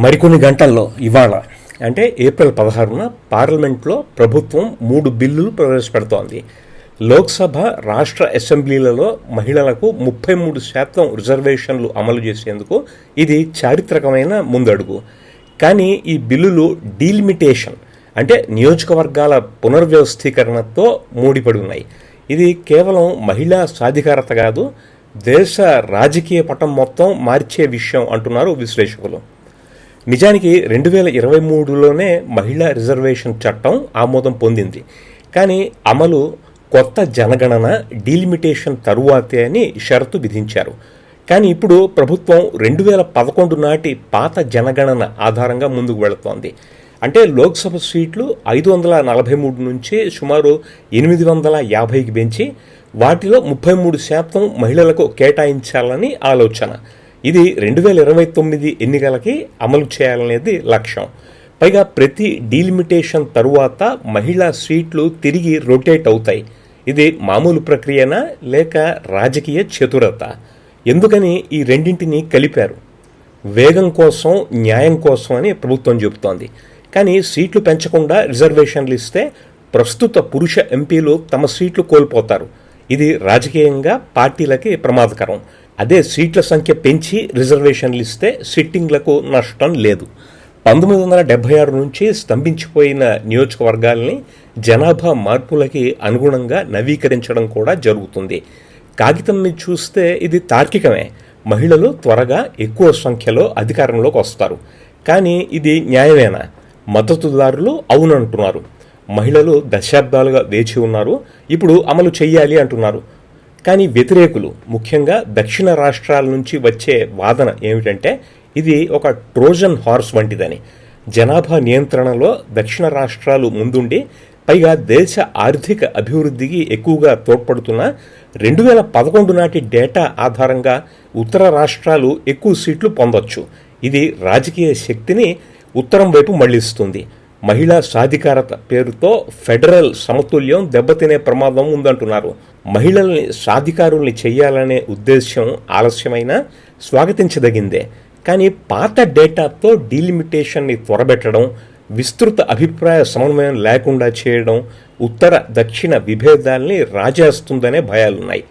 మరికొన్ని గంటల్లో ఇవాళ అంటే ఏప్రిల్ 16న పార్లమెంట్లో ప్రభుత్వం 3 బిల్లులు ప్రవేశపెడుతోంది. లోక్సభ, రాష్ట్ర అసెంబ్లీలలో మహిళలకు 33% రిజర్వేషన్లు అమలు చేసేందుకు ఇది చారిత్రకమైన ముందడుగు. కానీ ఈ బిల్లులు డీలిమిటేషన్ అంటే నియోజకవర్గాల పునర్వ్యవస్థీకరణతో ముడిపడి ఉన్నాయి. ఇది కేవలం మహిళా సాధికారత కాదు, దేశ రాజకీయ పటం మొత్తం మార్చే విషయం అంటున్నారు విశ్లేషకులు. నిజానికి 2023లోనే మహిళా రిజర్వేషన్ చట్టం ఆమోదం పొందింది. కానీ అమలు కొత్త జనగణన డీలిమిటేషన్ తరువాతే అని షరతు విధించారు. కానీ ఇప్పుడు ప్రభుత్వం 2011 నాటి పాత జనగణన ఆధారంగా ముందుకు వెళుతోంది. అంటే లోక్సభ సీట్లు 543 నుంచి సుమారు 850కి పెంచి వాటిలో 33% మహిళలకు కేటాయించాలని ఆలోచన. ఇది 2029 ఎన్నికలకి అమలు చేయాలనేది లక్ష్యం. పైగా ప్రతి డీలిమిటేషన్ తరువాత మహిళా సీట్లు తిరిగి రొటేట్ అవుతాయి. ఇది మామూలు ప్రక్రియనా లేక రాజకీయ చతురత? ఎందుకని ఈ రెండింటినీ కలిపారు? వేగం కోసం, న్యాయం కోసం అని ప్రభుత్వం చెబుతోంది. కానీ సీట్లు పెంచకుండా రిజర్వేషన్లు ఇస్తే ప్రస్తుత పురుష ఎంపీలు తమ సీట్లు కోల్పోతారు. ఇది రాజకీయంగా పార్టీలకి ప్రమాదకరం. అదే సీట్ల సంఖ్య పెంచి రిజర్వేషన్లు ఇస్తే సిట్టింగ్లకు నష్టం లేదు. 1976 నుంచి స్తంభించిపోయిన నియోజకవర్గాల్ని జనాభా మార్పులకి అనుగుణంగా నవీకరించడం కూడా జరుగుతుంది. కాగితం మీద చూస్తే ఇది తార్కికమే. మహిళలు త్వరగా ఎక్కువ సంఖ్యలో అధికారంలోకి వస్తారు. కానీ ఇది న్యాయమేనా? మద్దతుదారులు అవునంటున్నారు. మహిళలు దశాబ్దాలుగా వేచి ఉన్నారు, ఇప్పుడు అమలు చెయ్యాలి అంటున్నారు. కానీ వ్యతిరేకులు, ముఖ్యంగా దక్షిణ రాష్ట్రాల నుంచి వచ్చే వాదన ఏమిటంటే ఇది ఒక ట్రోజన్ హార్స్ వంటిదని. జనాభా నియంత్రణలో దక్షిణ రాష్ట్రాలు ముందుండి పైగా దేశ ఆర్థిక అభివృద్ధికి ఎక్కువగా తోడ్పడుతున్న 2011 నాటి డేటా ఆధారంగా ఉత్తర రాష్ట్రాలు ఎక్కువ సీట్లు పొందొచ్చు. ఇది రాజకీయ శక్తిని ఉత్తరం వైపు మళ్లిస్తుంది. మహిళా సాధికారత పేరుతో ఫెడరల్ సమతుల్యం దెబ్బతినే ప్రమాదం ఉందంటున్నారు. మహిళల్ని సాధికారుల్ని చెయ్యాలనే ఉద్దేశ్యం ఆలస్యమైనా స్వాగతించదగిందే. కానీ పాత డేటాతో డీలిమిటేషన్ని త్వరబెట్టడం, విస్తృత అభిప్రాయ సమన్వయం లేకుండా చేయడం ఉత్తర దక్షిణ విభేదాల్ని రాజేస్తుందనే భయాలున్నాయి.